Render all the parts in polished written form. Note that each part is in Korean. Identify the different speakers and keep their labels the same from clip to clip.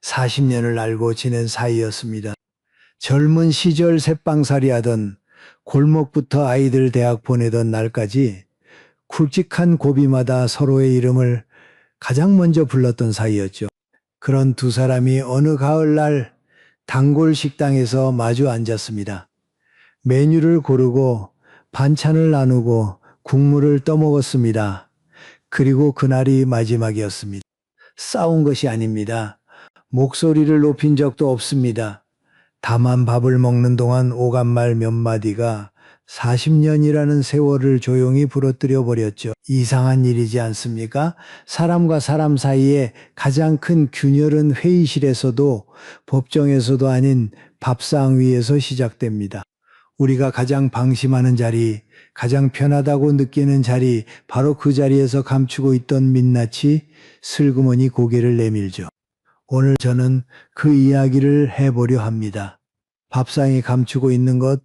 Speaker 1: 40년을 알고 지낸 사이였습니다. 젊은 시절 새빵살이 하던 골목부터 아이들 대학 보내던 날까지 굵직한 고비마다 서로의 이름을 가장 먼저 불렀던 사이였죠. 그런 두 사람이 어느 가을날 단골 식당에서 마주 앉았습니다. 메뉴를 고르고 반찬을 나누고 국물을 떠먹었습니다. 그리고 그날이 마지막이었습니다. 싸운 것이 아닙니다. 목소리를 높인 적도 없습니다. 다만 밥을 먹는 동안 오간말 몇 마디가 40년이라는 세월을 조용히 부러뜨려 버렸죠. 이상한 일이지 않습니까? 사람과 사람 사이에 가장 큰 균열은 회의실에서도 법정에서도 아닌 밥상 위에서 시작됩니다. 우리가 가장 방심하는 자리, 가장 편하다고 느끼는 자리, 바로 그 자리에서 감추고 있던 민낯이 슬그머니 고개를 내밀죠. 오늘 저는 그 이야기를 해보려 합니다. 밥상에 감추고 있는 것,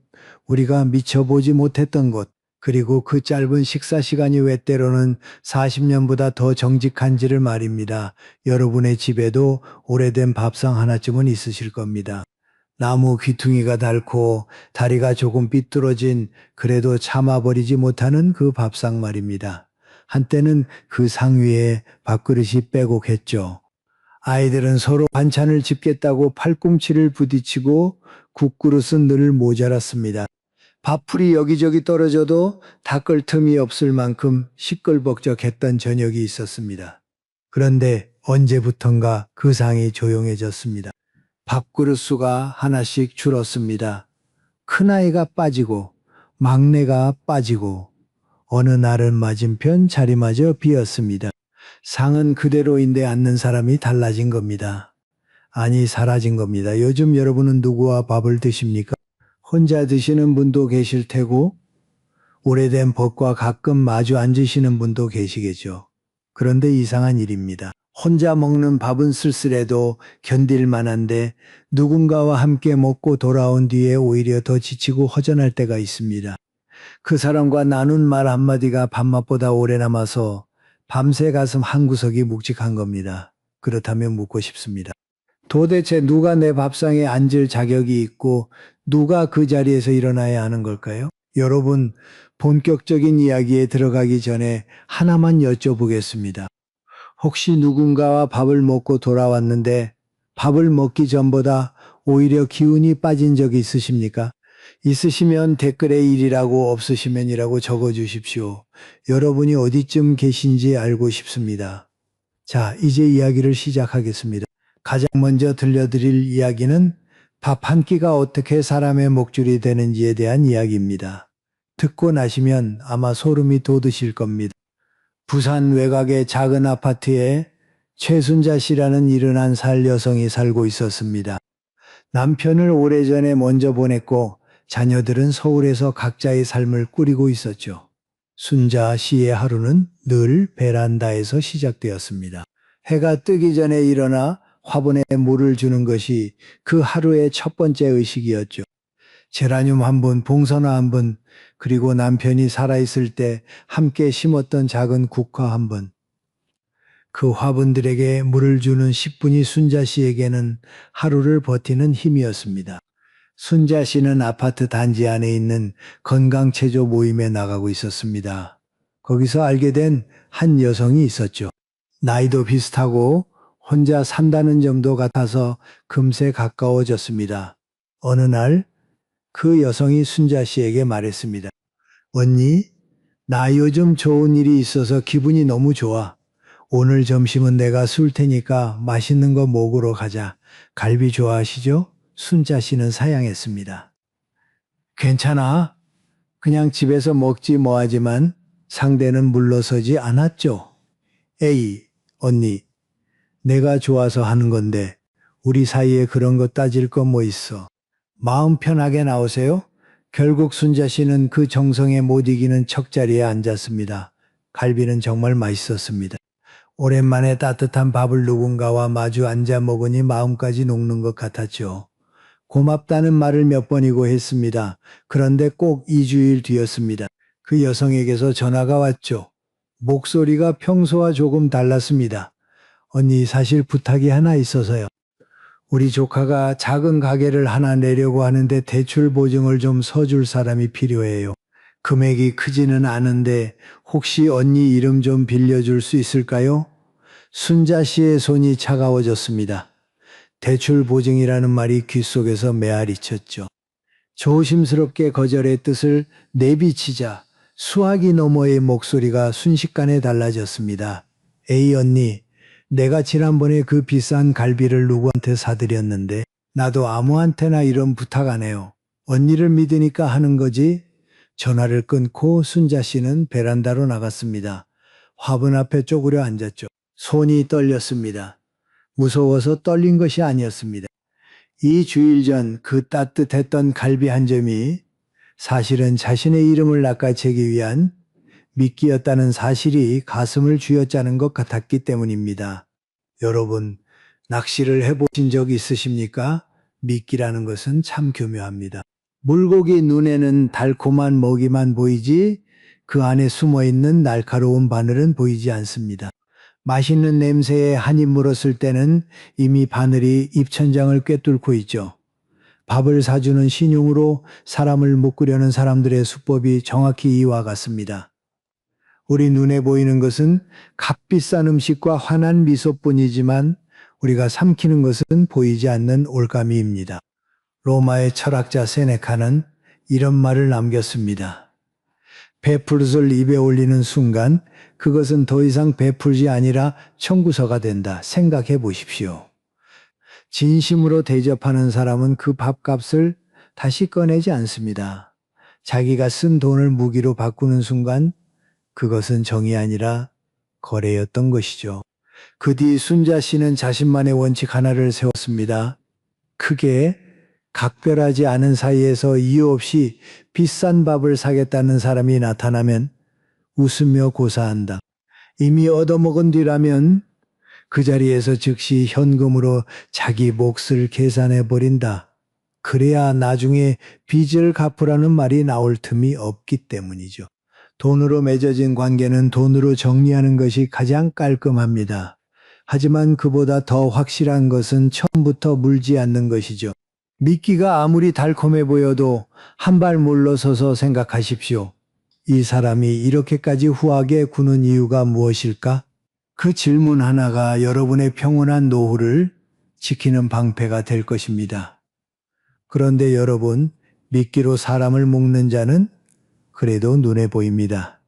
Speaker 1: 우리가 미쳐보지 못했던 것, 그리고 그 짧은 식사 시간이 왜 때로는 40년보다 더 정직한지를 말입니다. 여러분의 집에도 오래된 밥상 하나쯤은 있으실 겁니다. 나무 귀퉁이가 닳고 다리가 조금 삐뚤어진 그래도 참아버리지 못하는 그 밥상 말입니다. 한때는 그 상 위에 밥그릇이 빼곡했죠. 아이들은 서로 반찬을 집겠다고 팔꿈치를 부딪히고 국그릇은 늘 모자랐습니다. 밥풀이 여기저기 떨어져도 닦을 틈이 없을 만큼 시끌벅적했던 저녁이 있었습니다. 그런데 언제부턴가 그 상이 조용해졌습니다. 밥그릇 수가 하나씩 줄었습니다. 큰아이가 빠지고 막내가 빠지고 어느 날은 맞은편 자리마저 비었습니다. 상은 그대로인데 앉는 사람이 달라진 겁니다. 아니, 사라진 겁니다. 요즘 여러분은 누구와 밥을 드십니까? 혼자 드시는 분도 계실 테고 오래된 벗과 가끔 마주 앉으시는 분도 계시겠죠. 그런데 이상한 일입니다. 혼자 먹는 밥은 쓸쓸해도 견딜 만한데 누군가와 함께 먹고 돌아온 뒤에 오히려 더 지치고 허전할 때가 있습니다. 그 사람과 나눈 말 한마디가 밥맛보다 오래 남아서 밤새 가슴 한구석이 묵직한 겁니다. 그렇다면 묻고 싶습니다. 도대체 누가 내 밥상에 앉을 자격이 있고 누가 그 자리에서 일어나야 하는 걸까요? 여러분, 본격적인 이야기에 들어가기 전에 하나만 여쭤보겠습니다. 혹시 누군가와 밥을 먹고 돌아왔는데 밥을 먹기 전보다 오히려 기운이 빠진 적이 있으십니까? 있으시면 댓글에 1이라고 없으시면 이라고 적어주십시오. 여러분이 어디쯤 계신지 알고 싶습니다. 자, 이제 이야기를 시작하겠습니다. 가장 먼저 들려드릴 이야기는 밥 한 끼가 어떻게 사람의 목줄이 되는지에 대한 이야기입니다. 듣고 나시면 아마 소름이 돋으실 겁니다. 부산 외곽의 작은 아파트에 최순자 씨라는 71살 여성이 살고 있었습니다. 남편을 오래전에 먼저 보냈고 자녀들은 서울에서 각자의 삶을 꾸리고 있었죠. 순자 씨의 하루는 늘 베란다에서 시작되었습니다. 해가 뜨기 전에 일어나 화분에 물을 주는 것이 그 하루의 첫 번째 의식이었죠. 제라늄 한 분, 봉선화 한 분, 그리고 남편이 살아있을 때 함께 심었던 작은 국화 한 분. 그 화분들에게 물을 주는 10분이 순자 씨에게는 하루를 버티는 힘이었습니다. 순자 씨는 아파트 단지 안에 있는 건강체조 모임에 나가고 있었습니다. 거기서 알게 된 한 여성이 있었죠. 나이도 비슷하고 혼자 산다는 점도 같아서 금세 가까워졌습니다. 어느 날 그 여성이 순자 씨에게 말했습니다. 언니, 나 요즘 좋은 일이 있어서 기분이 너무 좋아. 오늘 점심은 내가 쏠 테니까 맛있는 거 먹으러 가자. 갈비 좋아하시죠? 순자 씨는 사양했습니다. 괜찮아. 그냥 집에서 먹지 뭐하지만 상대는 물러서지 않았죠. 에이, 언니. 내가 좋아서 하는 건데 우리 사이에 그런 거 따질 거 뭐 있어. 마음 편하게 나오세요. 결국 순자 씨는 그 정성에 못 이기는 척자리에 앉았습니다. 갈비는 정말 맛있었습니다. 오랜만에 따뜻한 밥을 누군가와 마주 앉아 먹으니 마음까지 녹는 것 같았죠. 고맙다는 말을 몇 번이고 했습니다. 그런데 꼭 2주일 뒤였습니다. 그 여성에게서 전화가 왔죠. 목소리가 평소와 조금 달랐습니다. 언니, 사실 부탁이 하나 있어서요. 우리 조카가 작은 가게를 하나 내려고 하는데 대출 보증을 좀 서줄 사람이 필요해요. 금액이 크지는 않은데 혹시 언니 이름 좀 빌려줄 수 있을까요? 순자 씨의 손이 차가워졌습니다. 대출 보증이라는 말이 귓속에서 메아리 쳤죠. 조심스럽게 거절의 뜻을 내비치자 수화기 너머의 목소리가 순식간에 달라졌습니다. 에이 언니, 내가 지난번에 그 비싼 갈비를 누구한테 사드렸는데 나도 아무한테나 이런 부탁 안 해요. 언니를 믿으니까 하는 거지? 전화를 끊고 순자 씨는 베란다로 나갔습니다. 화분 앞에 쪼그려 앉았죠. 손이 떨렸습니다. 무서워서 떨린 것이 아니었습니다. 이 주일 전 그 따뜻했던 갈비 한 점이 사실은 자신의 이름을 낚아채기 위한 미끼였다는 사실이 가슴을 쥐어짜는 것 같았기 때문입니다. 여러분, 낚시를 해보신 적 있으십니까? 미끼라는 것은 참 교묘합니다. 물고기 눈에는 달콤한 먹이만 보이지 그 안에 숨어있는 날카로운 바늘은 보이지 않습니다. 맛있는 냄새에 한 입 물었을 때는 이미 바늘이 입천장을 꿰뚫고 있죠. 밥을 사주는 신용으로 사람을 묶으려는 사람들의 수법이 정확히 이와 같습니다. 우리 눈에 보이는 것은 값비싼 음식과 환한 미소뿐이지만 우리가 삼키는 것은 보이지 않는 올가미입니다. 로마의 철학자 세네카는 이런 말을 남겼습니다. 배풀릇을 입에 올리는 순간 그것은 더 이상 배풀이 아니라 청구서가 된다. 생각해 보십시오. 진심으로 대접하는 사람은 그 밥값을 다시 꺼내지 않습니다. 자기가 쓴 돈을 무기로 바꾸는 순간 그것은 정이 아니라 거래였던 것이죠. 그 뒤 순자 씨는 자신만의 원칙 하나를 세웠습니다. 크게 각별하지 않은 사이에서 이유 없이 비싼 밥을 사겠다는 사람이 나타나면 웃으며 고사한다. 이미 얻어먹은 뒤라면 그 자리에서 즉시 현금으로 자기 몫을 계산해 버린다. 그래야 나중에 빚을 갚으라는 말이 나올 틈이 없기 때문이죠. 돈으로 맺어진 관계는 돈으로 정리하는 것이 가장 깔끔합니다. 하지만 그보다 더 확실한 것은 처음부터 물지 않는 것이죠. 미끼가 아무리 달콤해 보여도 한 발 물러서서 생각하십시오. 이 사람이 이렇게까지 후하게 구는 이유가 무엇일까? 그 질문 하나가 여러분의 평온한 노후를 지키는 방패가 될 것입니다. 그런데 여러분, 미끼로 사람을 묶는 자는 그래도 눈에 보입니다.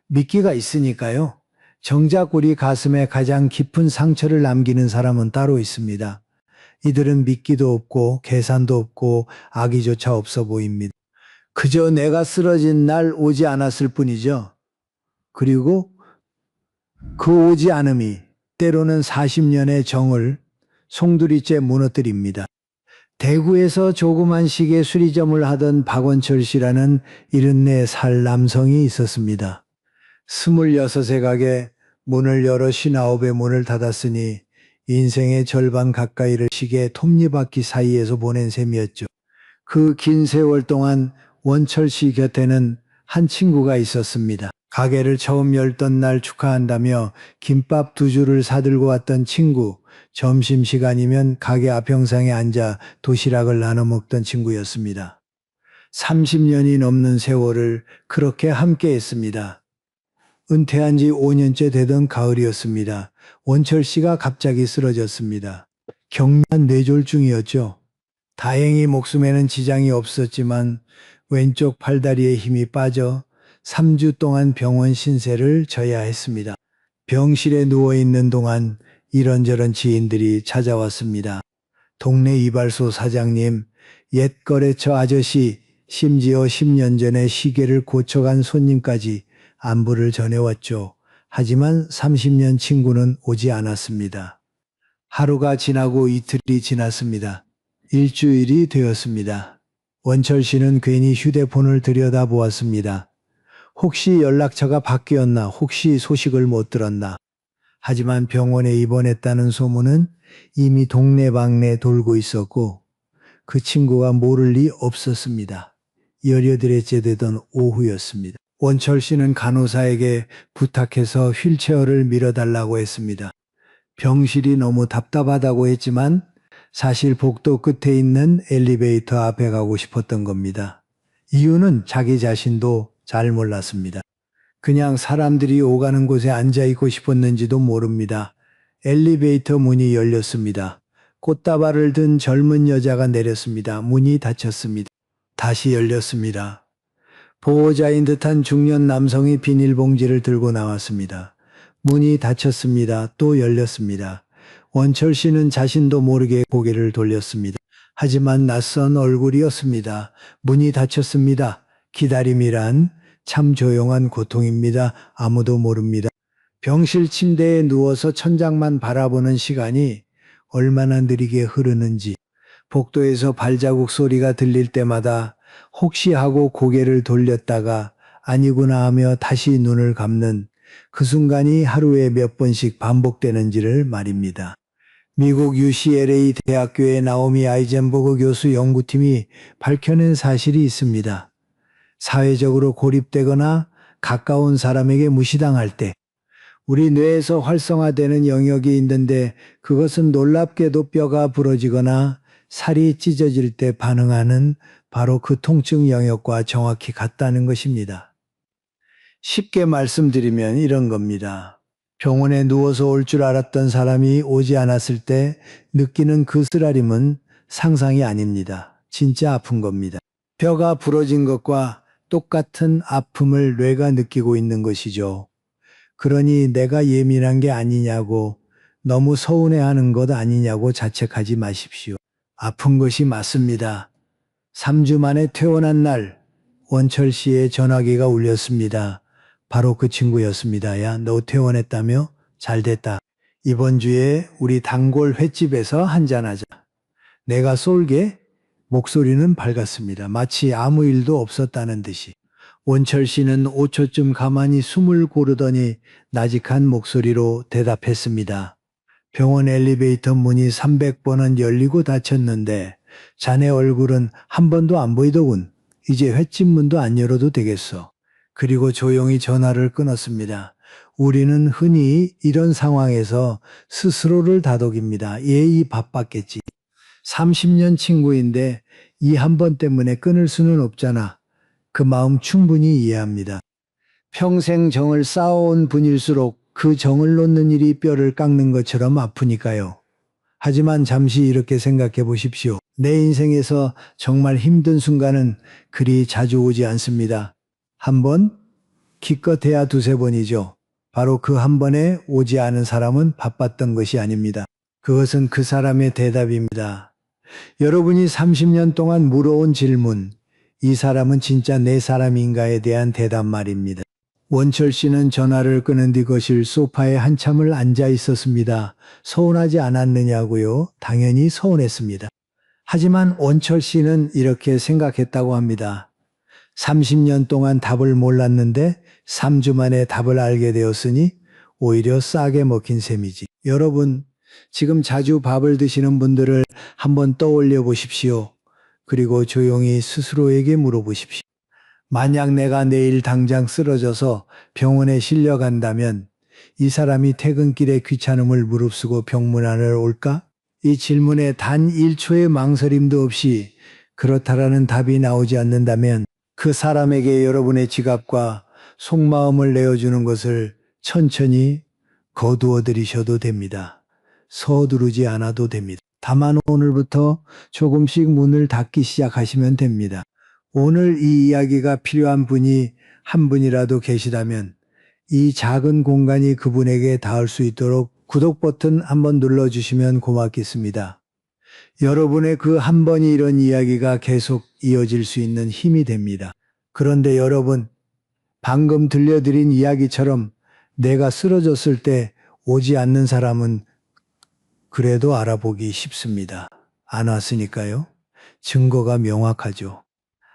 Speaker 1: 미끼가 있으니까요. 정작 우리 가슴에 가장 깊은 상처를 남기는 사람은 따로 있습니다. 이들은 미끼도 없고 계산도 없고 악의조차 없어 보입니다. 그저 내가 쓰러진 날 오지 않았을 뿐이죠. 그리고 그 오지 않음이 때로는 40년의 정을 송두리째 무너뜨립니다. 대구에서 조그만 시계 수리점을 하던 박원철 씨라는 74살 남성이 있었습니다. 26의 가게 문을 열어 59의 문을 닫았으니 인생의 절반 가까이를 시계 톱니바퀴 사이에서 보낸 셈이었죠. 그 긴 세월 동안 원철 씨 곁에는 한 친구가 있었습니다. 가게를 처음 열던 날 축하한다며 김밥 2줄을 사들고 왔던 친구, 점심시간이면 가게 앞평상에 앉아 도시락을 나눠 먹던 친구였습니다. 30년이 넘는 세월을 그렇게 함께 했습니다. 은퇴한 지 5년째 되던 가을이었습니다. 원철 씨가 갑자기 쓰러졌습니다. 경미한 뇌졸중이었죠. 다행히 목숨에는 지장이 없었지만 왼쪽 팔다리에 힘이 빠져 3주 동안 병원 신세를 져야 했습니다. 병실에 누워있는 동안 이런저런 지인들이 찾아왔습니다. 동네 이발소 사장님, 옛 거래처 아저씨, 심지어 10년 전에 시계를 고쳐간 손님까지 안부를 전해왔죠. 하지만 30년 친구는 오지 않았습니다. 하루가 지나고 이틀이 지났습니다. 일주일이 되었습니다. 원철 씨는 괜히 휴대폰을 들여다보았습니다. 혹시 연락처가 바뀌었나, 혹시 소식을 못 들었나. 하지만 병원에 입원했다는 소문은 이미 동네방네 돌고 있었고 그 친구가 모를 리 없었습니다. 18일째 되던 오후였습니다. 원철 씨는 간호사에게 부탁해서 휠체어를 밀어달라고 했습니다. 병실이 너무 답답하다고 했지만 사실 복도 끝에 있는 엘리베이터 앞에 가고 싶었던 겁니다. 이유는 자기 자신도 잘 몰랐습니다. 그냥 사람들이 오가는 곳에 앉아 있고 싶었는지도 모릅니다. 엘리베이터 문이 열렸습니다. 꽃다발을 든 젊은 여자가 내렸습니다. 문이 닫혔습니다. 다시 열렸습니다. 보호자인 듯한 중년 남성이 비닐봉지를 들고 나왔습니다. 문이 닫혔습니다. 또 열렸습니다. 원철 씨는 자신도 모르게 고개를 돌렸습니다. 하지만 낯선 얼굴이었습니다. 문이 닫혔습니다. 기다림이란 참 조용한 고통입니다. 아무도 모릅니다. 병실 침대에 누워서 천장만 바라보는 시간이 얼마나 느리게 흐르는지, 복도에서 발자국 소리가 들릴 때마다 혹시 하고 고개를 돌렸다가 아니구나 하며 다시 눈을 감는 그 순간이 하루에 몇 번씩 반복되는지를 말입니다. 미국 UCLA 대학교의 나오미 아이젠버그 교수 연구팀이 밝혀낸 사실이 있습니다. 사회적으로 고립되거나 가까운 사람에게 무시당할 때 우리 뇌에서 활성화되는 영역이 있는데 그것은 놀랍게도 뼈가 부러지거나 살이 찢어질 때 반응하는 바로 그 통증 영역과 정확히 같다는 것입니다. 쉽게 말씀드리면 이런 겁니다. 병원에 누워서 올 줄 알았던 사람이 오지 않았을 때 느끼는 그 쓰라림은 상상이 아닙니다. 진짜 아픈 겁니다. 뼈가 부러진 것과 똑같은 아픔을 뇌가 느끼고 있는 것이죠. 그러니 내가 예민한 게 아니냐고, 너무 서운해하는 것 아니냐고 자책하지 마십시오. 아픈 것이 맞습니다. 3주 만에 퇴원한 날 원철 씨의 전화기가 울렸습니다. 바로 그 친구였습니다. 야, 너 퇴원했다며? 잘됐다. 이번 주에 우리 단골 횟집에서 한잔하자. 내가 쏠게? 목소리는 밝았습니다. 마치 아무 일도 없었다는 듯이. 원철 씨는 5초쯤 가만히 숨을 고르더니 나직한 목소리로 대답했습니다. 병원 엘리베이터 문이 300번은 열리고 닫혔는데 자네 얼굴은 한 번도 안 보이더군. 이제 횟집 문도 안 열어도 되겠어. 그리고 조용히 전화를 끊었습니다. 우리는 흔히 이런 상황에서 스스로를 다독입니다. 예의 바빴겠지. 30년 친구인데 이 한 번 때문에 끊을 수는 없잖아. 그 마음 충분히 이해합니다. 평생 정을 쌓아온 분일수록 그 정을 놓는 일이 뼈를 깎는 것처럼 아프니까요. 하지만 잠시 이렇게 생각해 보십시오. 내 인생에서 정말 힘든 순간은 그리 자주 오지 않습니다. 한 번, 기껏해야 두세 번이죠. 바로 그 한 번에 오지 않은 사람은 바빴던 것이 아닙니다. 그것은 그 사람의 대답입니다. 여러분이 30년 동안 물어온 질문, 이 사람은 진짜 내 사람인가에 대한 대답 말입니다. 원철 씨는 전화를 끊은 뒤 거실 소파에 한참을 앉아 있었습니다. 서운하지 않았느냐고요? 당연히 서운했습니다. 하지만 원철 씨는 이렇게 생각했다고 합니다. 30년 동안 답을 몰랐는데 3주 만에 답을 알게 되었으니 오히려 싸게 먹힌 셈이지. 여러분, 지금 자주 밥을 드시는 분들을 한번 떠올려 보십시오. 그리고 조용히 스스로에게 물어보십시오. 만약 내가 내일 당장 쓰러져서 병원에 실려간다면 이 사람이 퇴근길에 귀찮음을 무릅쓰고 병문 안을 올까? 이 질문에 단 1초의 망설임도 없이 그렇다라는 답이 나오지 않는다면 그 사람에게 여러분의 지갑과 속마음을 내어주는 것을 천천히 거두어 들이셔도 됩니다. 서두르지 않아도 됩니다. 다만 오늘부터 조금씩 문을 닫기 시작하시면 됩니다. 오늘 이 이야기가 필요한 분이 한 분이라도 계시다면 이 작은 공간이 그분에게 닿을 수 있도록 구독 버튼 한번 눌러주시면 고맙겠습니다. 여러분의 그 한 번이 이런 이야기가 계속 이어질 수 있는 힘이 됩니다. 그런데 여러분, 방금 들려드린 이야기처럼 내가 쓰러졌을 때 오지 않는 사람은 그래도 알아보기 쉽습니다. 안 왔으니까요. 증거가 명확하죠.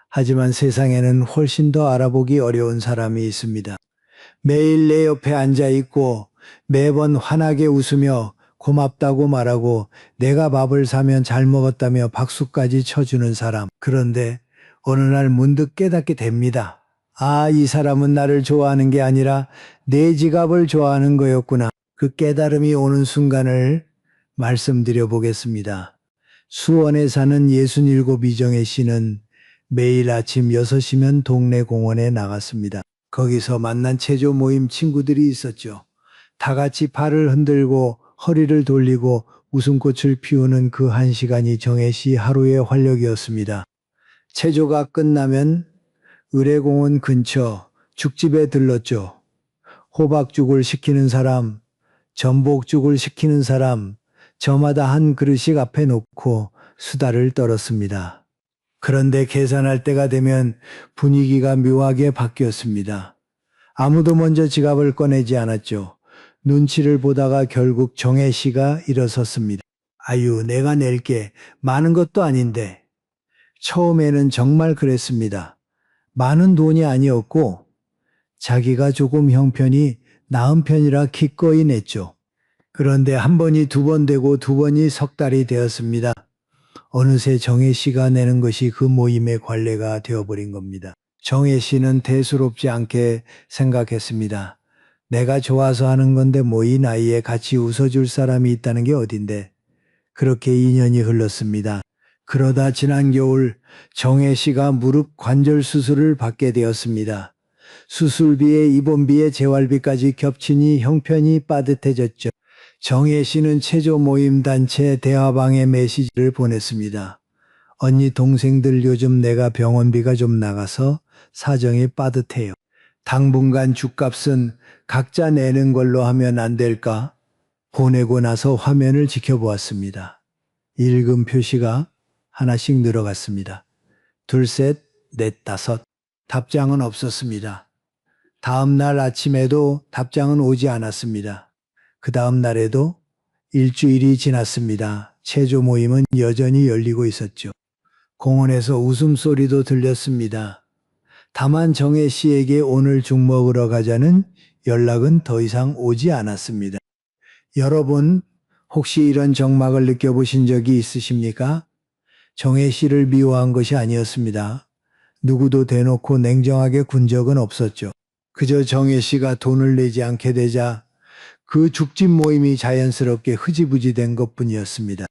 Speaker 1: 하지만 세상에는 훨씬 더 알아보기 어려운 사람이 있습니다. 매일 내 옆에 앉아 있고 매번 환하게 웃으며 고맙다고 말하고 내가 밥을 사면 잘 먹었다며 박수까지 쳐주는 사람. 그런데 어느 날 문득 깨닫게 됩니다. 아, 이 사람은 나를 좋아하는 게 아니라 내 지갑을 좋아하는 거였구나. 그 깨달음이 오는 순간을 말씀드려 보겠습니다. 수원에 사는 67 이정혜 씨는 매일 아침 6시면 동네 공원에 나갔습니다. 거기서 만난 체조 모임 친구들이 있었죠. 다 같이 팔을 흔들고 허리를 돌리고 웃음꽃을 피우는 그 1시간이 정혜 씨 하루의 활력이었습니다. 체조가 끝나면 의뢰공원 근처 죽집에 들렀죠. 호박죽을 시키는 사람, 전복죽을 시키는 사람, 저마다 한 그릇씩 앞에 놓고 수다를 떨었습니다. 그런데 계산할 때가 되면 분위기가 묘하게 바뀌었습니다. 아무도 먼저 지갑을 꺼내지 않았죠. 눈치를 보다가 결국 정혜 씨가 일어섰습니다. 아유, 내가 낼게. 많은 것도 아닌데. 처음에는 정말 그랬습니다. 많은 돈이 아니었고 자기가 조금 형편이 나은 편이라 기꺼이 냈죠. 그런데 한 번이 두 번 되고 두 번이 석 달이 되었습니다. 어느새 정혜 씨가 내는 것이 그 모임의 관례가 되어버린 겁니다. 정혜 씨는 대수롭지 않게 생각했습니다. 내가 좋아서 하는 건데 뭐 이 나이에 같이 웃어줄 사람이 있다는 게 어딘데. 그렇게 2년이 흘렀습니다. 그러다 지난 겨울 정혜 씨가 무릎 관절 수술을 받게 되었습니다. 수술비에 입원비에 재활비까지 겹치니 형편이 빠듯해졌죠. 정혜 씨는 체조 모임 단체 대화방에 메시지를 보냈습니다. 언니 동생들 요즘 내가 병원비가 좀 나가서 사정이 빠듯해요. 당분간 죽값은 각자 내는 걸로 하면 안 될까? 보내고 나서 화면을 지켜보았습니다. 읽음 표시가 하나씩 늘어갔습니다. 둘, 셋, 넷, 다섯. 답장은 없었습니다. 다음 날 아침에도 답장은 오지 않았습니다. 그 다음 날에도 일주일이 지났습니다. 체조 모임은 여전히 열리고 있었죠. 공원에서 웃음소리도 들렸습니다. 다만 정혜 씨에게 오늘 죽 먹으러 가자는 연락은 더 이상 오지 않았습니다. 여러분, 혹시 이런 적막을 느껴보신 적이 있으십니까? 정혜 씨를 미워한 것이 아니었습니다. 누구도 대놓고 냉정하게 군 적은 없었죠. 그저 정혜 씨가 돈을 내지 않게 되자 그 죽집 모임이 자연스럽게 흐지부지 된 것뿐이었습니다.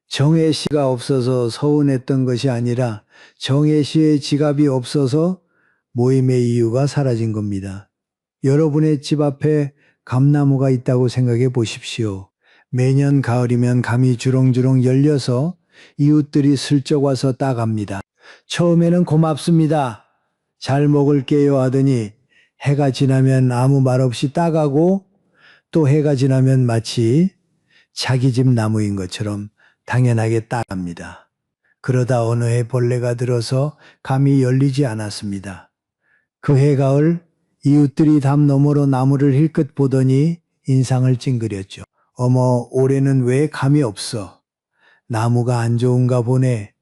Speaker 1: 정혜 씨가 없어서 서운했던 것이 아니라 정혜 씨의 지갑이 없어서 모임의 이유가 사라진 겁니다. 여러분의 집 앞에 감나무가 있다고 생각해 보십시오. 매년 가을이면 감이 주렁주렁 열려서 이웃들이 슬쩍 와서 따갑니다. 처음에는 고맙습니다. 잘 먹을게요 하더니 해가 지나면 아무 말 없이 따가고 또 해가 지나면 마치 자기 집 나무인 것처럼 당연하게 따갑니다. 그러다 어느 해 벌레가 들어서 감이 열리지 않았습니다. 그 해 가을 이웃들이 담 너머로 나무를 힐끗 보더니 인상을 찡그렸죠. 어머, 올해는 왜 감이 없어? 나무가 안 좋은가 보네.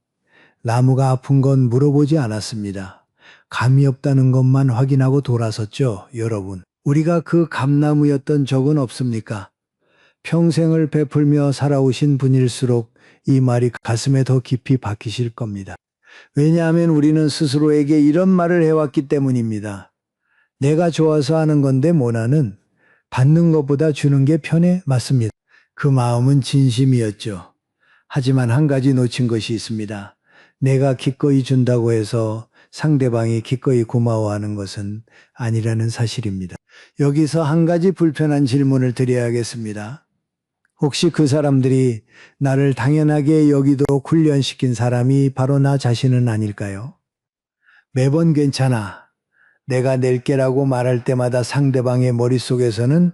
Speaker 1: 나무가 아픈 건 물어보지 않았습니다. 감이 없다는 것만 확인하고 돌아섰죠, 여러분. 우리가 그 감나무였던 적은 없습니까? 평생을 베풀며 살아오신 분일수록 이 말이 가슴에 더 깊이 박히실 겁니다. 왜냐하면 우리는 스스로에게 이런 말을 해왔기 때문입니다. 내가 좋아서 하는 건데 뭐나는 받는 것보다 주는 게 편해. 맞습니다. 그 마음은 진심이었죠. 하지만 한 가지 놓친 것이 있습니다. 내가 기꺼이 준다고 해서 상대방이 기꺼이 고마워하는 것은 아니라는 사실입니다. 여기서 한 가지 불편한 질문을 드려야겠습니다. 혹시 그 사람들이 나를 당연하게 여기도록 훈련시킨 사람이 바로 나 자신은 아닐까요? 매번 괜찮아. 내가 낼게라고 말할 때마다 상대방의 머릿속에서는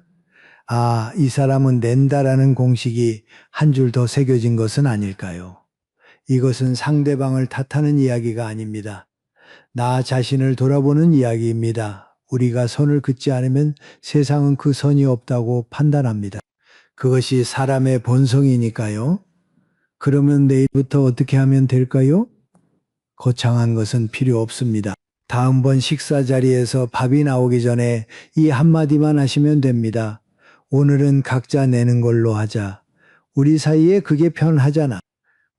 Speaker 1: 아, 이 사람은 낸다라는 공식이 한 줄 더 새겨진 것은 아닐까요? 이것은 상대방을 탓하는 이야기가 아닙니다. 나 자신을 돌아보는 이야기입니다. 우리가 선을 긋지 않으면 세상은 그 선이 없다고 판단합니다. 그것이 사람의 본성이니까요. 그러면 내일부터 어떻게 하면 될까요? 거창한 것은 필요 없습니다. 다음번 식사 자리에서 밥이 나오기 전에 이 한마디만 하시면 됩니다. 오늘은 각자 내는 걸로 하자. 우리 사이에 그게 편하잖아.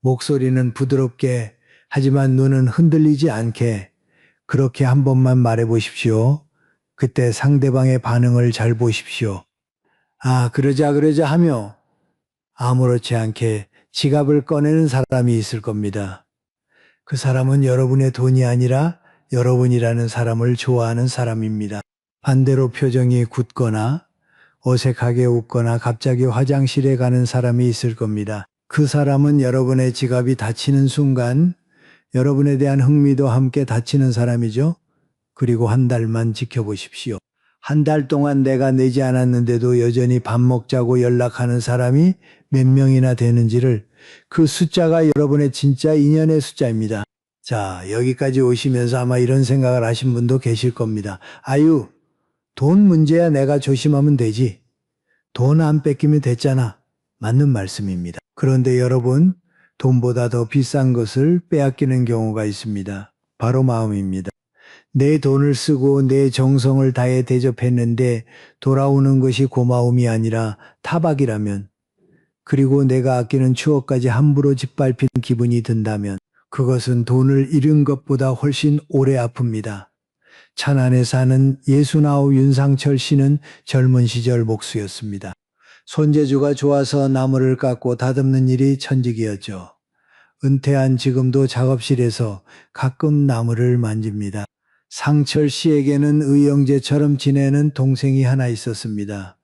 Speaker 1: 목소리는 부드럽게 하지만 눈은 흔들리지 않게 그렇게 한 번만 말해 보십시오. 그때 상대방의 반응을 잘 보십시오. 아, 그러자 하며 아무렇지 않게 지갑을 꺼내는 사람이 있을 겁니다. 그 사람은 여러분의 돈이 아니라 여러분이라는 사람을 좋아하는 사람입니다. 반대로 표정이 굳거나 어색하게 웃거나 갑자기 화장실에 가는 사람이 있을 겁니다. 그 사람은 여러분의 지갑이 닫히는 순간 여러분에 대한 흥미도 함께 닫히는 사람이죠. 그리고 한 달만 지켜보십시오. 한 달 동안 내가 내지 않았는데도 여전히 밥 먹자고 연락하는 사람이 몇 명이나 되는지를, 그 숫자가 여러분의 진짜 인연의 숫자입니다. 자, 여기까지 오시면서 아마 이런 생각을 하신 분도 계실 겁니다. 아유, 돈 문제야 내가 조심하면 되지. 돈 안 뺏기면 됐잖아. 맞는 말씀입니다. 그런데 여러분, 돈보다 더 비싼 것을 빼앗기는 경우가 있습니다. 바로 마음입니다. 내 돈을 쓰고 내 정성을 다해 대접했는데 돌아오는 것이 고마움이 아니라 타박이라면, 그리고 내가 아끼는 추억까지 함부로 짓밟힌 기분이 든다면 그것은 돈을 잃은 것보다 훨씬 오래 아픕니다. 천안에 사는 69 윤상철 씨는 젊은 시절 목수였습니다. 손재주가 좋아서 나무를 깎고 다듬는 일이 천직이었죠. 은퇴한 지금도 작업실에서 가끔 나무를 만집니다. 상철 씨에게는 의형제처럼 지내는 동생이 하나 있었습니다.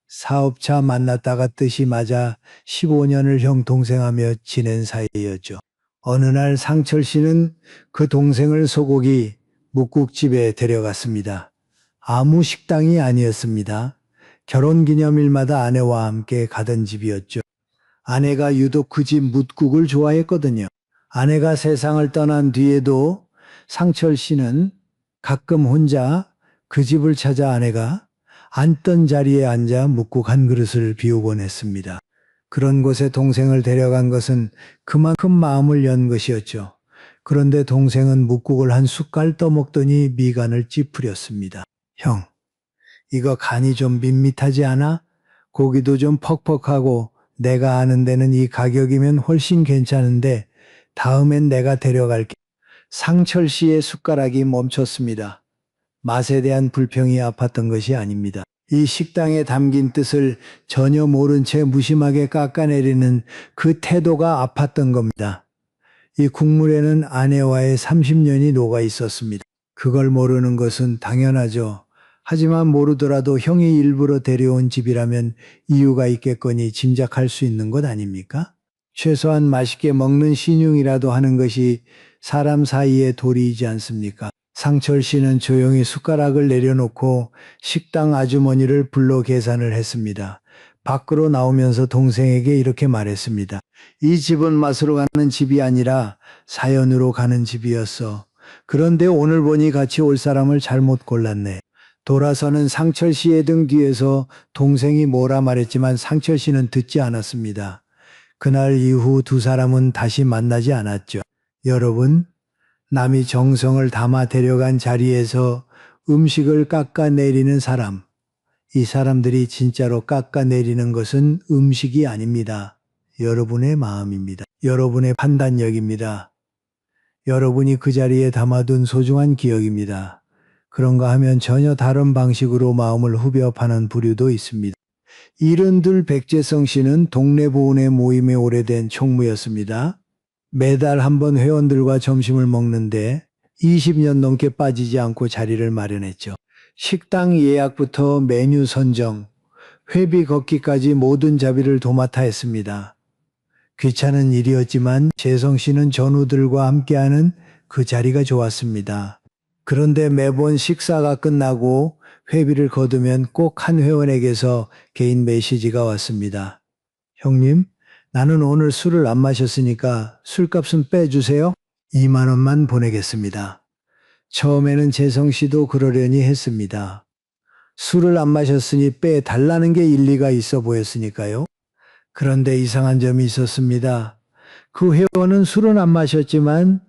Speaker 1: 사업차 만났다가 뜻이 맞아 15년을 형 동생하며 지낸 사이였죠. 어느 날 상철 씨는 그 동생을 소고기 묵국집에 데려갔습니다. 아무 식당이 아니었습니다. 결혼기념일마다 아내와 함께 가던 집이었죠. 아내가 유독 그 집 묵국을 좋아했거든요. 아내가 세상을 떠난 뒤에도 상철 씨는 가끔 혼자 그 집을 찾아 아내가 앉던 자리에 앉아 묵국 한 그릇을 비우곤 했습니다. 그런 곳에 동생을 데려간 것은 그만큼 마음을 연 것이었죠. 그런데 동생은 묵국을 한 숟갈 떠먹더니 미간을 찌푸렸습니다. 형, 이거 간이 좀 밋밋하지 않아? 고기도 좀 퍽퍽하고 내가 아는 데는 이 가격이면 훨씬 괜찮은데 다음엔 내가 데려갈게. 상철 씨의 숟가락이 멈췄습니다. 맛에 대한 불평이 아팠던 것이 아닙니다. 이 식당에 담긴 뜻을 전혀 모른 채 무심하게 깎아내리는 그 태도가 아팠던 겁니다. 이 국물에는 아내와의 30년이 녹아 있었습니다. 그걸 모르는 것은 당연하죠. 하지만 모르더라도 형이 일부러 데려온 집이라면 이유가 있겠거니 짐작할 수 있는 것 아닙니까? 최소한 맛있게 먹는 신용이라도 하는 것이 사람 사이의 도리이지 않습니까? 상철 씨는 조용히 숟가락을 내려놓고 식당 아주머니를 불러 계산을 했습니다. 밖으로 나오면서 동생에게 이렇게 말했습니다. 이 집은 맛으로 가는 집이 아니라 사연으로 가는 집이었어. 그런데 오늘 보니 같이 올 사람을 잘못 골랐네. 돌아서는 상철 씨의 등 뒤에서 동생이 뭐라 말했지만 상철 씨는 듣지 않았습니다. 그날 이후 두 사람은 다시 만나지 않았죠. 여러분, 남이 정성을 담아 데려간 자리에서 음식을 깎아내리는 사람, 이 사람들이 진짜로 깎아내리는 것은 음식이 아닙니다. 여러분의 마음입니다. 여러분의 판단력입니다. 여러분이 그 자리에 담아둔 소중한 기억입니다. 그런가 하면 전혀 다른 방식으로 마음을 후벼 파는 부류도 있습니다. 이른들 백재성 씨는 동네 보훈회 모임의 오래된 총무였습니다. 매달 한 번 회원들과 점심을 먹는데 20년 넘게 빠지지 않고 자리를 마련했죠. 식당 예약부터 메뉴 선정, 회비 걷기까지 모든 자비를 도맡아 했습니다. 귀찮은 일이었지만 재성 씨는 전우들과 함께하는 그 자리가 좋았습니다. 그런데 매번 식사가 끝나고 회비를 거두면 꼭 한 회원에게서 개인 메시지가 왔습니다. 형님, 나는 오늘 술을 안 마셨으니까 술값은 빼주세요. 2만 원만 보내겠습니다. 처음에는 재성 씨도 그러려니 했습니다. 술을 안 마셨으니 빼달라는 게 일리가 있어 보였으니까요. 그런데 이상한 점이 있었습니다. 그 회원은 술은 안 마셨지만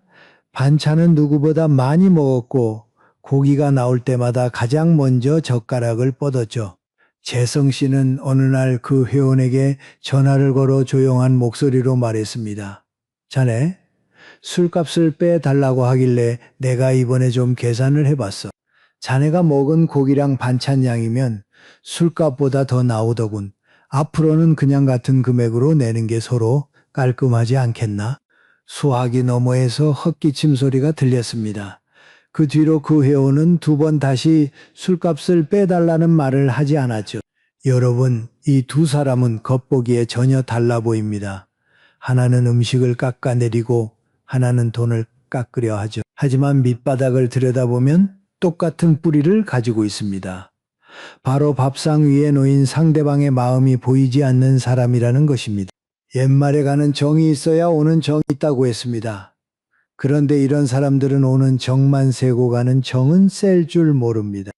Speaker 1: 반찬은 누구보다 많이 먹었고 고기가 나올 때마다 가장 먼저 젓가락을 뻗었죠. 재성 씨는 어느 날 그 회원에게 전화를 걸어 조용한 목소리로 말했습니다. 자네, 술값을 빼달라고 하길래 내가 이번에 좀 계산을 해봤어. 자네가 먹은 고기랑 반찬 양이면 술값보다 더 나오더군. 앞으로는 그냥 같은 금액으로 내는 게 서로 깔끔하지 않겠나? 수화기 너머에서 헛기침 소리가 들렸습니다. 그 뒤로 그 회원은 두 번 다시 술값을 빼달라는 말을 하지 않았죠. 여러분, 이 두 사람은 겉보기에 전혀 달라 보입니다. 하나는 음식을 깎아내리고 하나는 돈을 깎으려 하죠. 하지만 밑바닥을 들여다보면 똑같은 뿌리를 가지고 있습니다. 바로 밥상 위에 놓인 상대방의 마음이 보이지 않는 사람이라는 것입니다. 옛말에 가는 정이 있어야 오는 정이 있다고 했습니다. 그런데 이런 사람들은 오는 정만 세고 가는 정은 셀 줄 모릅니다.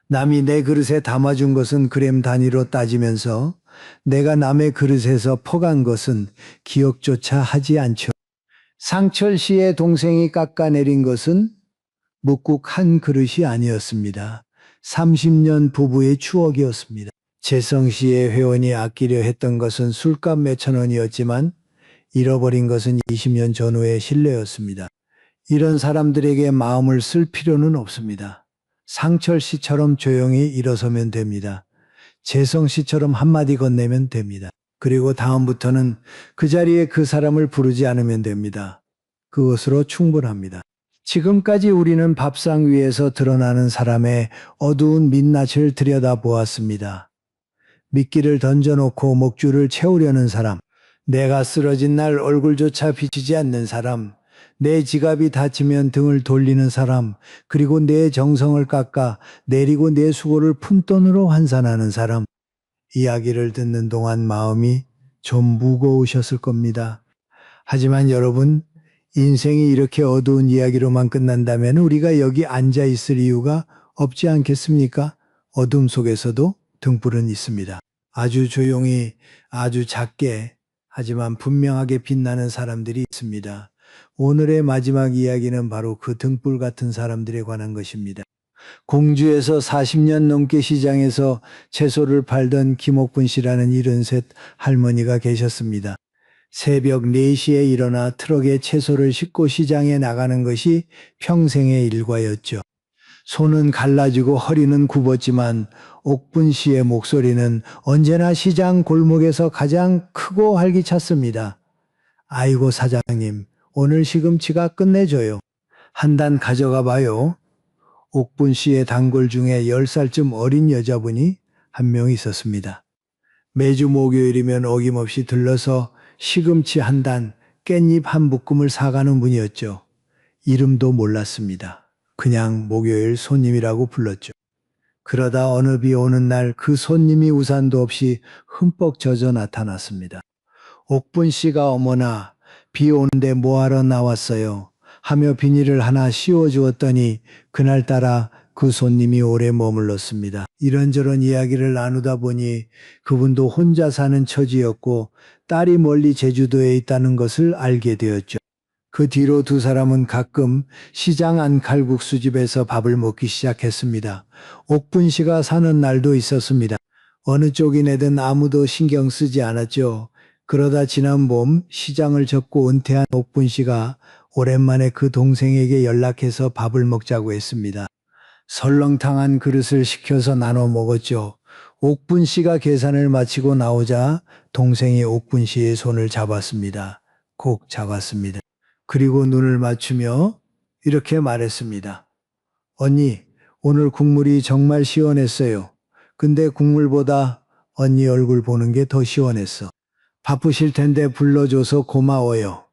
Speaker 1: 남이 내 그릇에 담아준 것은 그램 단위로 따지면서 내가 남의 그릇에서 퍼간 것은 기억조차 하지 않죠. 상철 씨의 동생이 깎아내린 것은 묵국 한 그릇이 아니었습니다. 30년 부부의 추억이었습니다. 재성 씨의 회원이 아끼려 했던 것은 술값 몇천 원이었지만 잃어버린 것은 20년 전후의 신뢰였습니다. 이런 사람들에게 마음을 쓸 필요는 없습니다. 상철 씨처럼 조용히 일어서면 됩니다. 재성 씨처럼 한마디 건네면 됩니다. 그리고 다음부터는 그 자리에 그 사람을 부르지 않으면 됩니다. 그것으로 충분합니다. 지금까지 우리는 밥상 위에서 드러나는 사람의 어두운 민낯을 들여다보았습니다. 미끼를 던져놓고 목줄을 채우려는 사람, 내가 쓰러진 날 얼굴조차 비치지 않는 사람, 내 지갑이 다치면 등을 돌리는 사람, 그리고 내 정성을 깎아 내리고 내 수고를 푼돈으로 환산하는 사람. 이야기를 듣는 동안 마음이 좀 무거우셨을 겁니다. 하지만 여러분, 인생이 이렇게 어두운 이야기로만 끝난다면 우리가 여기 앉아 있을 이유가 없지 않겠습니까? 어둠 속에서도 등불은 있습니다. 아주 조용히, 아주 작게, 하지만 분명하게 빛나는 사람들이 있습니다. 오늘의 마지막 이야기는 바로 그 등불 같은 사람들에 관한 것입니다. 공주에서 40년 넘게 시장에서 채소를 팔던 김옥분 씨라는 73 할머니가 계셨습니다. 새벽 4시에 일어나 트럭에 채소를 싣고 시장에 나가는 것이 평생의 일과였죠. 손은 갈라지고 허리는 굽었지만 옥분 씨의 목소리는 언제나 시장 골목에서 가장 크고 활기찼습니다. 아이고 사장님, 오늘 시금치가 끝내줘요. 한 단 가져가 봐요. 옥분 씨의 단골 중에 10살쯤 어린 여자분이 한 명 있었습니다. 매주 목요일이면 어김없이 들러서 시금치 한 단, 깻잎 한 묶음을 사가는 분이었죠. 이름도 몰랐습니다. 그냥 목요일 손님이라고 불렀죠. 그러다 어느 비 오는 날 그 손님이 우산도 없이 흠뻑 젖어 나타났습니다. 옥분 씨가 어머나 비 오는데 뭐하러 나왔어요? 하며 비닐을 하나 씌워주었더니 그날따라 그 손님이 오래 머물렀습니다. 이런저런 이야기를 나누다 보니 그분도 혼자 사는 처지였고 딸이 멀리 제주도에 있다는 것을 알게 되었죠. 그 뒤로 두 사람은 가끔 시장 안 칼국수집에서 밥을 먹기 시작했습니다. 옥분 씨가 사는 날도 있었습니다. 어느 쪽이 내든 아무도 신경 쓰지 않았죠. 그러다 지난 봄 시장을 접고 은퇴한 옥분 씨가 오랜만에 그 동생에게 연락해서 밥을 먹자고 했습니다. 설렁탕 한 그릇을 시켜서 나눠 먹었죠. 옥분 씨가 계산을 마치고 나오자 동생이 옥분 씨의 손을 잡았습니다. 꼭 잡았습니다. 그리고 눈을 맞추며 이렇게 말했습니다. 언니, 오늘 국물이 정말 시원했어요. 근데 국물보다 언니 얼굴 보는 게 더 시원했어. 바쁘실 텐데 불러줘서 고마워요.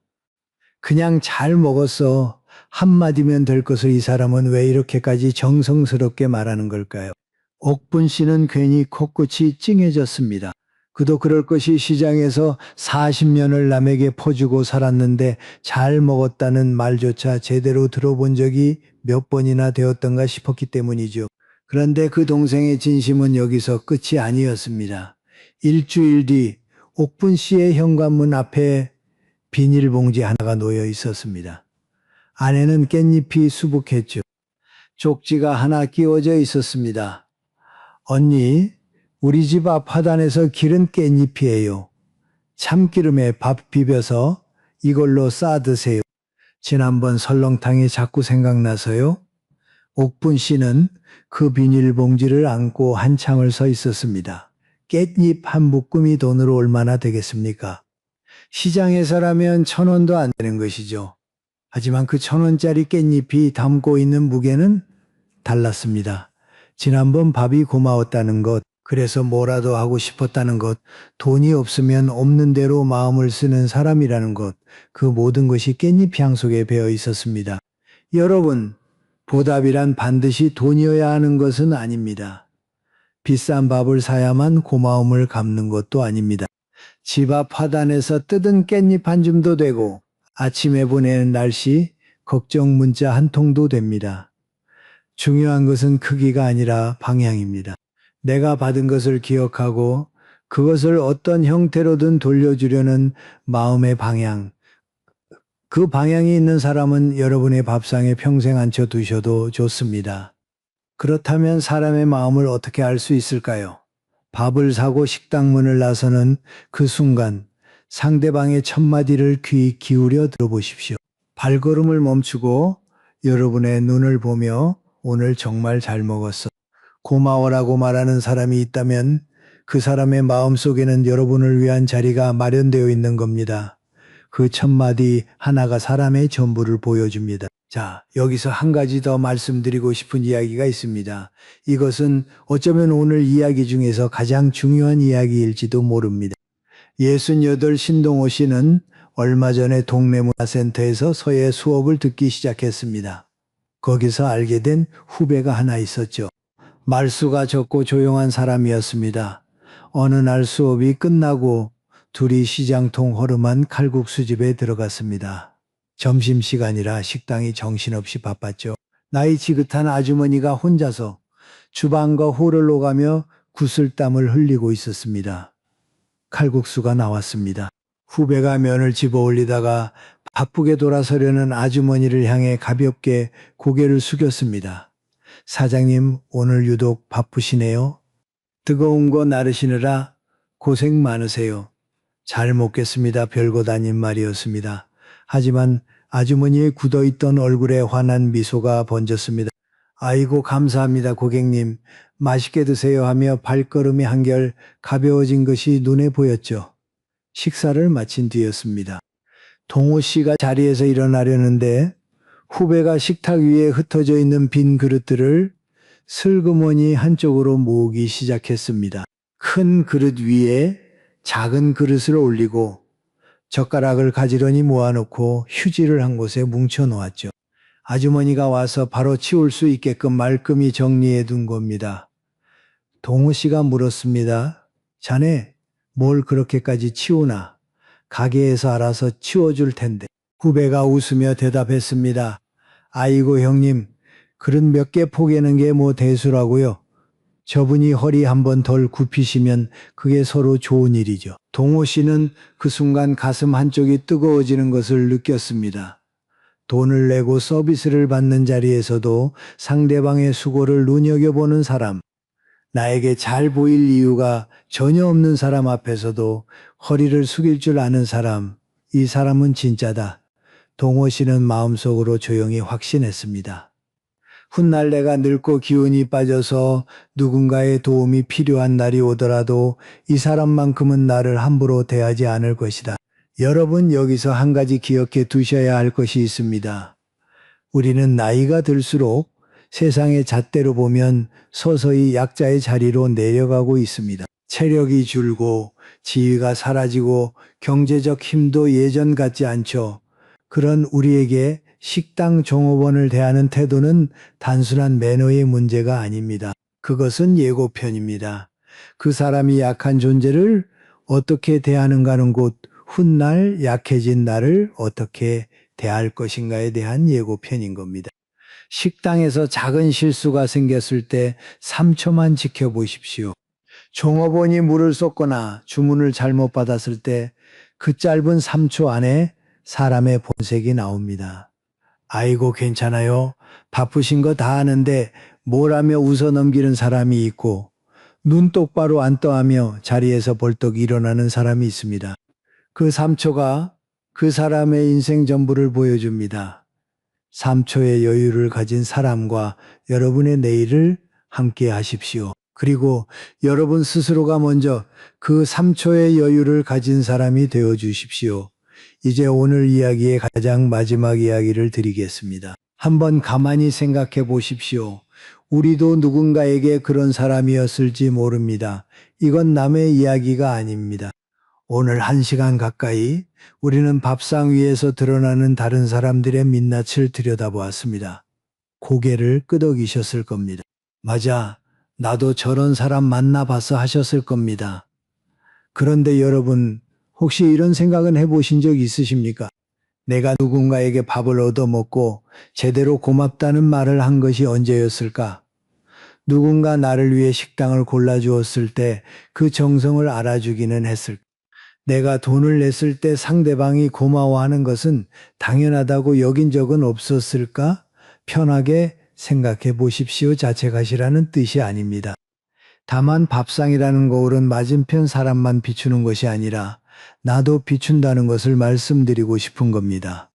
Speaker 1: 그냥 잘 먹었어. 한마디면 될 것을 이 사람은 왜 이렇게까지 정성스럽게 말하는 걸까요? 옥분 씨는 괜히 코끝이 찡해졌습니다. 그도 그럴 것이 시장에서 40년을 남에게 퍼주고 살았는데 잘 먹었다는 말조차 제대로 들어본 적이 몇 번이나 되었던가 싶었기 때문이죠. 그런데 그 동생의 진심은 여기서 끝이 아니었습니다. 일주일 뒤 옥분 씨의 현관문 앞에 비닐봉지 하나가 놓여 있었습니다. 안에는 깻잎이 수북했죠. 쪽지가 하나 끼워져 있었습니다. 언니, 우리 집 앞 화단에서 기른 깻잎이에요. 참기름에 밥 비벼서 이걸로 싸 드세요. 지난번 설렁탕이 자꾸 생각나서요. 옥분 씨는 그 비닐봉지를 안고 한참을 서 있었습니다. 깻잎 한 묶음이 돈으로 얼마나 되겠습니까? 시장에서라면 1,000원도 안 되는 것이죠. 하지만 그 1,000원짜리 깻잎이 담고 있는 무게는 달랐습니다. 지난번 밥이 고마웠다는 것, 그래서 뭐라도 하고 싶었다는 것, 돈이 없으면 없는 대로 마음을 쓰는 사람이라는 것, 그 모든 것이 깻잎 향 속에 배어 있었습니다. 여러분, 보답이란 반드시 돈이어야 하는 것은 아닙니다. 비싼 밥을 사야만 고마움을 갚는 것도 아닙니다. 집 앞 화단에서 뜯은 깻잎 한 줌도 되고 아침에 보내는 날씨 걱정 문자 한 통도 됩니다. 중요한 것은 크기가 아니라 방향입니다. 내가 받은 것을 기억하고 그것을 어떤 형태로든 돌려주려는 마음의 방향. 그 방향이 있는 사람은 여러분의 밥상에 평생 앉혀두셔도 좋습니다. 그렇다면 사람의 마음을 어떻게 알 수 있을까요? 밥을 사고 식당 문을 나서는 그 순간 상대방의 첫마디를 귀 기울여 들어보십시오. 발걸음을 멈추고 여러분의 눈을 보며 오늘 정말 잘 먹었어. 고마워라고 말하는 사람이 있다면 그 사람의 마음속에는 여러분을 위한 자리가 마련되어 있는 겁니다. 그 첫마디 하나가 사람의 전부를 보여줍니다. 자, 여기서 한 가지 더 말씀드리고 싶은 이야기가 있습니다. 이것은 어쩌면 오늘 이야기 중에서 가장 중요한 이야기일지도 모릅니다. 68 신동호 씨는 얼마 전에 동네 문화센터에서 서예 수업을 듣기 시작했습니다. 거기서 알게 된 후배가 하나 있었죠. 말수가 적고 조용한 사람이었습니다. 어느 날 수업이 끝나고 둘이 시장통 허름한 칼국수집에 들어갔습니다. 점심시간이라 식당이 정신없이 바빴죠. 나이 지긋한 아주머니가 혼자서 주방과 홀을 오가며 구슬땀을 흘리고 있었습니다. 칼국수가 나왔습니다. 후배가 면을 집어 올리다가 바쁘게 돌아서려는 아주머니를 향해 가볍게 고개를 숙였습니다. 사장님, 오늘 유독 바쁘시네요. 뜨거운 거 나르시느라 고생 많으세요. 잘 먹겠습니다. 별것 아닌 말이었습니다. 하지만 아주머니의 굳어있던 얼굴에 환한 미소가 번졌습니다. 아이고 감사합니다 고객님. 맛있게 드세요 하며 발걸음이 한결 가벼워진 것이 눈에 보였죠. 식사를 마친 뒤였습니다. 동호 씨가 자리에서 일어나려는데 후배가 식탁 위에 흩어져 있는 빈 그릇들을 슬그머니 한쪽으로 모으기 시작했습니다. 큰 그릇 위에 작은 그릇을 올리고 젓가락을 가지런히 모아놓고 휴지를 한 곳에 뭉쳐 놓았죠. 아주머니가 와서 바로 치울 수 있게끔 말끔히 정리해 둔 겁니다. 동우 씨가 물었습니다. 자네 뭘 그렇게까지 치우나? 가게에서 알아서 치워줄 텐데. 후배가 웃으며 대답했습니다. 아이고 형님, 그릇 몇 개 포개는 게 뭐 대수라고요. 저분이 허리 한번 덜 굽히시면 그게 서로 좋은 일이죠. 동호 씨는 그 순간 가슴 한쪽이 뜨거워지는 것을 느꼈습니다. 돈을 내고 서비스를 받는 자리에서도 상대방의 수고를 눈여겨보는 사람, 나에게 잘 보일 이유가 전혀 없는 사람 앞에서도 허리를 숙일 줄 아는 사람, 이 사람은 진짜다. 동호 씨는 마음속으로 조용히 확신했습니다. 훗날 내가 늙고 기운이 빠져서 누군가의 도움이 필요한 날이 오더라도 이 사람만큼은 나를 함부로 대하지 않을 것이다. 여러분 여기서 한 가지 기억해 두셔야 할 것이 있습니다. 우리는 나이가 들수록 세상의 잣대로 보면 서서히 약자의 자리로 내려가고 있습니다. 체력이 줄고 지위가 사라지고 경제적 힘도 예전 같지 않죠. 그런 우리에게 식당 종업원을 대하는 태도는 단순한 매너의 문제가 아닙니다. 그것은 예고편입니다. 그 사람이 약한 존재를 어떻게 대하는가는 곧 훗날 약해진 나를 어떻게 대할 것인가에 대한 예고편인 겁니다. 식당에서 작은 실수가 생겼을 때 3초만 지켜보십시오. 종업원이 물을 쏟거나 주문을 잘못 받았을 때 그 짧은 3초 안에 사람의 본색이 나옵니다. 아이고 괜찮아요. 바쁘신 거 다 아는데 뭘 하며 웃어 넘기는 사람이 있고 눈 똑바로 안 떠하며 자리에서 벌떡 일어나는 사람이 있습니다. 그 3초가 그 사람의 인생 전부를 보여줍니다. 3초의 여유를 가진 사람과 여러분의 내일을 함께 하십시오. 그리고 여러분 스스로가 먼저 그 3초의 여유를 가진 사람이 되어 주십시오. 이제 오늘 이야기의 가장 마지막 이야기를 드리겠습니다. 한번 가만히 생각해 보십시오. 우리도 누군가에게 그런 사람이었을지 모릅니다. 이건 남의 이야기가 아닙니다. 오늘 1시간 가까이 우리는 밥상 위에서 드러나는 다른 사람들의 민낯을 들여다보았습니다. 고개를 끄덕이셨을 겁니다. 맞아, 나도 저런 사람 만나봐서 하셨을 겁니다. 그런데 여러분, 혹시 이런 생각은 해보신 적 있으십니까? 내가 누군가에게 밥을 얻어먹고 제대로 고맙다는 말을 한 것이 언제였을까? 누군가 나를 위해 식당을 골라주었을 때 그 정성을 알아주기는 했을까? 내가 돈을 냈을 때 상대방이 고마워하는 것은 당연하다고 여긴 적은 없었을까? 편하게 생각해 보십시오 자책하시라는 뜻이 아닙니다. 다만 밥상이라는 거울은 맞은편 사람만 비추는 것이 아니라 나도 비춘다는 것을 말씀드리고 싶은 겁니다.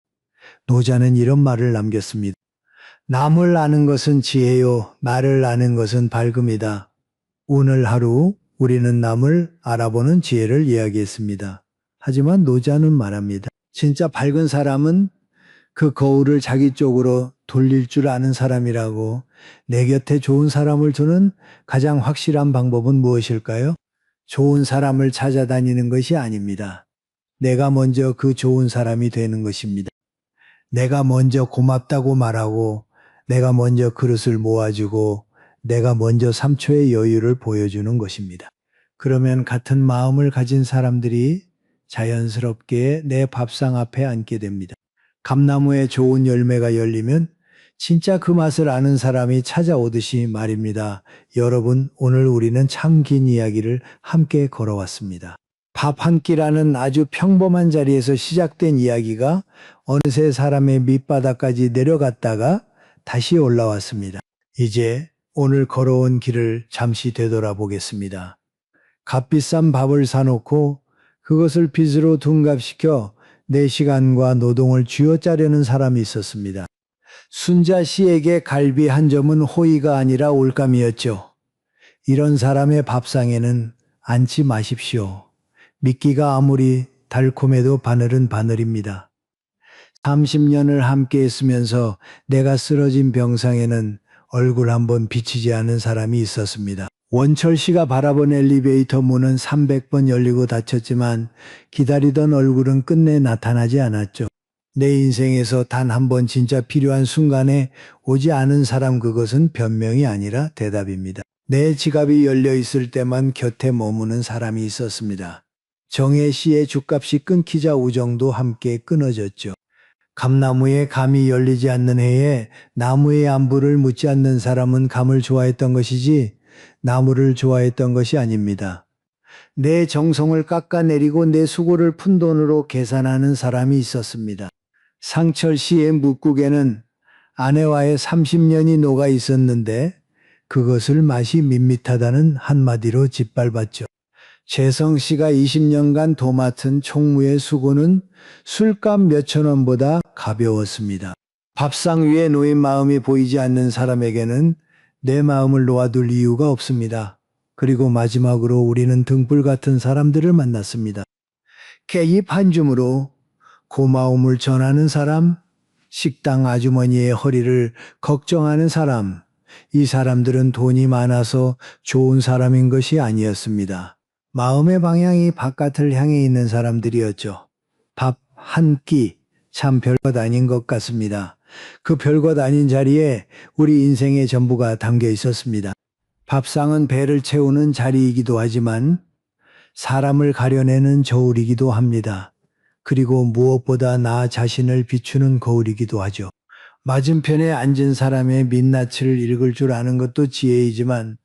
Speaker 1: 노자는 이런 말을 남겼습니다. 남을 아는 것은 지혜요, 나를 아는 것은 밝음이다. 오늘 하루 우리는 남을 알아보는 지혜를 이야기했습니다. 하지만 노자는 말합니다. 진짜 밝은 사람은 그 거울을 자기 쪽으로 돌릴 줄 아는 사람이라고. 내 곁에 좋은 사람을 두는 가장 확실한 방법은 무엇일까요? 좋은 사람을 찾아다니는 것이 아닙니다. 내가 먼저 그 좋은 사람이 되는 것입니다. 내가 먼저 고맙다고 말하고, 내가 먼저 그릇을 모아주고, 내가 먼저 3초의 여유를 보여주는 것입니다. 그러면 같은 마음을 가진 사람들이 자연스럽게 내 밥상 앞에 앉게 됩니다. 감나무에 좋은 열매가 열리면 진짜 그 맛을 아는 사람이 찾아오듯이 말입니다. 여러분, 오늘 우리는 참 긴 이야기를 함께 걸어왔습니다. 밥 한 끼라는 아주 평범한 자리에서 시작된 이야기가 어느새 사람의 밑바닥까지 내려갔다가 다시 올라왔습니다. 이제 오늘 걸어온 길을 잠시 되돌아보겠습니다. 값비싼 밥을 사놓고 그것을 빚으로 둔갑시켜 내 시간과 노동을 쥐어짜려는 사람이 있었습니다. 순자 씨에게 갈비 한 점은 호의가 아니라 올감이었죠. 이런 사람의 밥상에는 앉지 마십시오. 미끼가 아무리 달콤해도 바늘은 바늘입니다. 30년을 함께 했으면서 내가 쓰러진 병상에는 얼굴 한번 비치지 않은 사람이 있었습니다. 원철 씨가 바라본 엘리베이터 문은 300번 열리고 닫혔지만 기다리던 얼굴은 끝내 나타나지 않았죠. 내 인생에서 단 한 번 진짜 필요한 순간에 오지 않은 사람, 그것은 변명이 아니라 대답입니다. 내 지갑이 열려 있을 때만 곁에 머무는 사람이 있었습니다. 정혜 씨의 죗값이 끊기자 우정도 함께 끊어졌죠. 감나무에 감이 열리지 않는 해에 나무의 안부를 묻지 않는 사람은 감을 좋아했던 것이지 나무를 좋아했던 것이 아닙니다. 내 정성을 깎아내리고 내 수고를 푼 돈으로 계산하는 사람이 있었습니다. 상철 씨의 묵국에는 아내와의 30년이 녹아 있었는데 그것을 맛이 밋밋하다는 한마디로 짓밟았죠. 재성 씨가 20년간 도맡은 총무의 수고는 술값 몇천 원보다 가벼웠습니다. 밥상 위에 놓인 마음이 보이지 않는 사람에게는 내 마음을 놓아둘 이유가 없습니다. 그리고 마지막으로 우리는 등불 같은 사람들을 만났습니다. 깻잎 한 줌으로 고마움을 전하는 사람, 식당 아주머니의 허리를 걱정하는 사람, 이 사람들은 돈이 많아서 좋은 사람인 것이 아니었습니다. 마음의 방향이 바깥을 향해 있는 사람들이었죠. 밥 한 끼, 참 별것 아닌 것 같습니다. 그 별것 아닌 자리에 우리 인생의 전부가 담겨 있었습니다. 밥상은 배를 채우는 자리이기도 하지만 사람을 가려내는 저울이기도 합니다. 그리고 무엇보다 나 자신을 비추는 거울이기도 하죠. 맞은편에 앉은 사람의 민낯을 읽을 줄 아는 것도 지혜이지만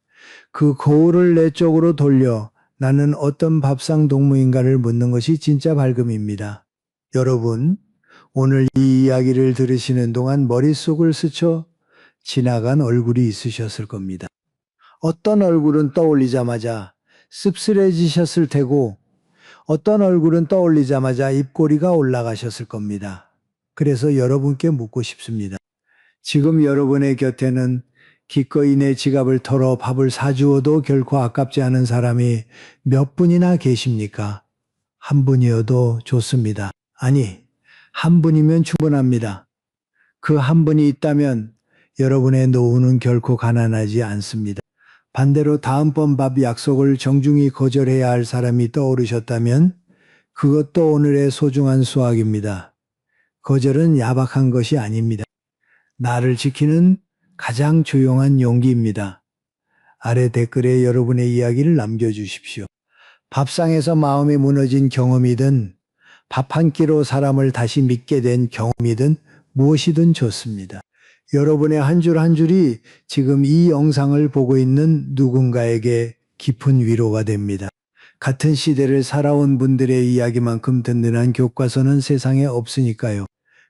Speaker 1: 그 거울을 내 쪽으로 돌려 나는 어떤 밥상 동무인가를 묻는 것이 진짜 밝음입니다. 여러분, 오늘 이 이야기를 들으시는 동안 머릿속을 스쳐 지나간 얼굴이 있으셨을 겁니다. 어떤 얼굴은 떠올리자마자 씁쓸해지셨을 테고 어떤 얼굴은 떠올리자마자 입꼬리가 올라가셨을 겁니다. 그래서 여러분께 묻고 싶습니다. 지금 여러분의 곁에는 기꺼이 내 지갑을 털어 밥을 사주어도 결코 아깝지 않은 사람이 몇 분이나 계십니까? 한 분이어도 좋습니다. 아니, 한 분이면 충분합니다. 그 한 분이 있다면 여러분의 노후는 결코 가난하지 않습니다. 반대로 다음번 밥 약속을 정중히 거절해야 할 사람이 떠오르셨다면 그것도 오늘의 소중한 수확입니다. 거절은 야박한 것이 아닙니다. 나를 지키는 가장 조용한 용기입니다. 아래 댓글에 여러분의 이야기를 남겨주십시오. 밥상에서 마음이 무너진 경험이든 밥 한 끼로 사람을 다시 믿게 된 경험이든 무엇이든 좋습니다. 여러분의 한 줄 한 줄이 지금 이 영상을 보고 있는 누군가에게 깊은 위로가 됩니다. 같은 시대를 살아온 분들의 이야기만큼 든든한 교과서는 세상에 없으니까요.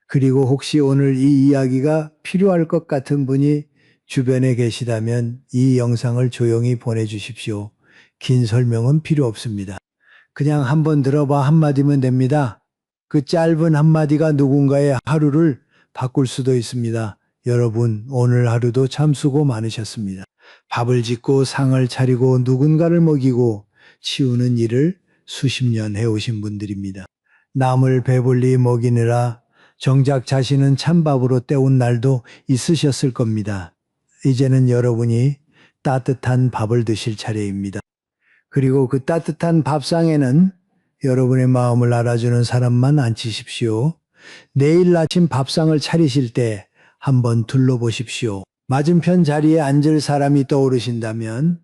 Speaker 1: 그리고 혹시 오늘 이 이야기가 필요할 것 같은 분이 주변에 계시다면 이 영상을 조용히 보내주십시오. 긴 설명은 필요 없습니다. 그냥 한번 들어봐 한마디면 됩니다. 그 짧은 한마디가 누군가의 하루를 바꿀 수도 있습니다. 여러분, 오늘 하루도 참 수고 많으셨습니다. 밥을 짓고 상을 차리고 누군가를 먹이고 치우는 일을 수십 년 해오신 분들입니다. 남을 배불리 먹이느라 정작 자신은 찬밥으로 때운 날도 있으셨을 겁니다. 이제는 여러분이 따뜻한 밥을 드실 차례입니다. 그리고 그 따뜻한 밥상에는 여러분의 마음을 알아주는 사람만 앉히십시오. 내일 아침 밥상을 차리실 때 한번 둘러보십시오. 맞은편 자리에 앉을 사람이 떠오르신다면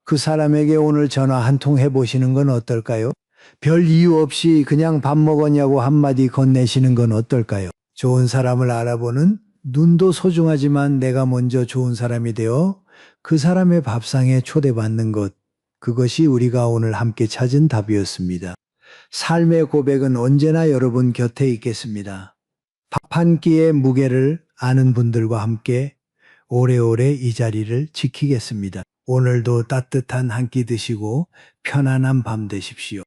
Speaker 1: 그 사람에게 오늘 전화 한 통 해보시는 건 어떨까요? 별 이유 없이 그냥 밥 먹었냐고 한마디 건네시는 건 어떨까요? 좋은 사람을 알아보는 눈도 소중하지만 내가 먼저 좋은 사람이 되어 그 사람의 밥상에 초대받는 것, 그것이 우리가 오늘 함께 찾은 답이었습니다. 삶의 고백은 언제나 여러분 곁에 있겠습니다. 밥 한 끼의 무게를 아는 분들과 함께 오래오래 이 자리를 지키겠습니다. 오늘도 따뜻한 한 끼 드시고 편안한 밤 되십시오.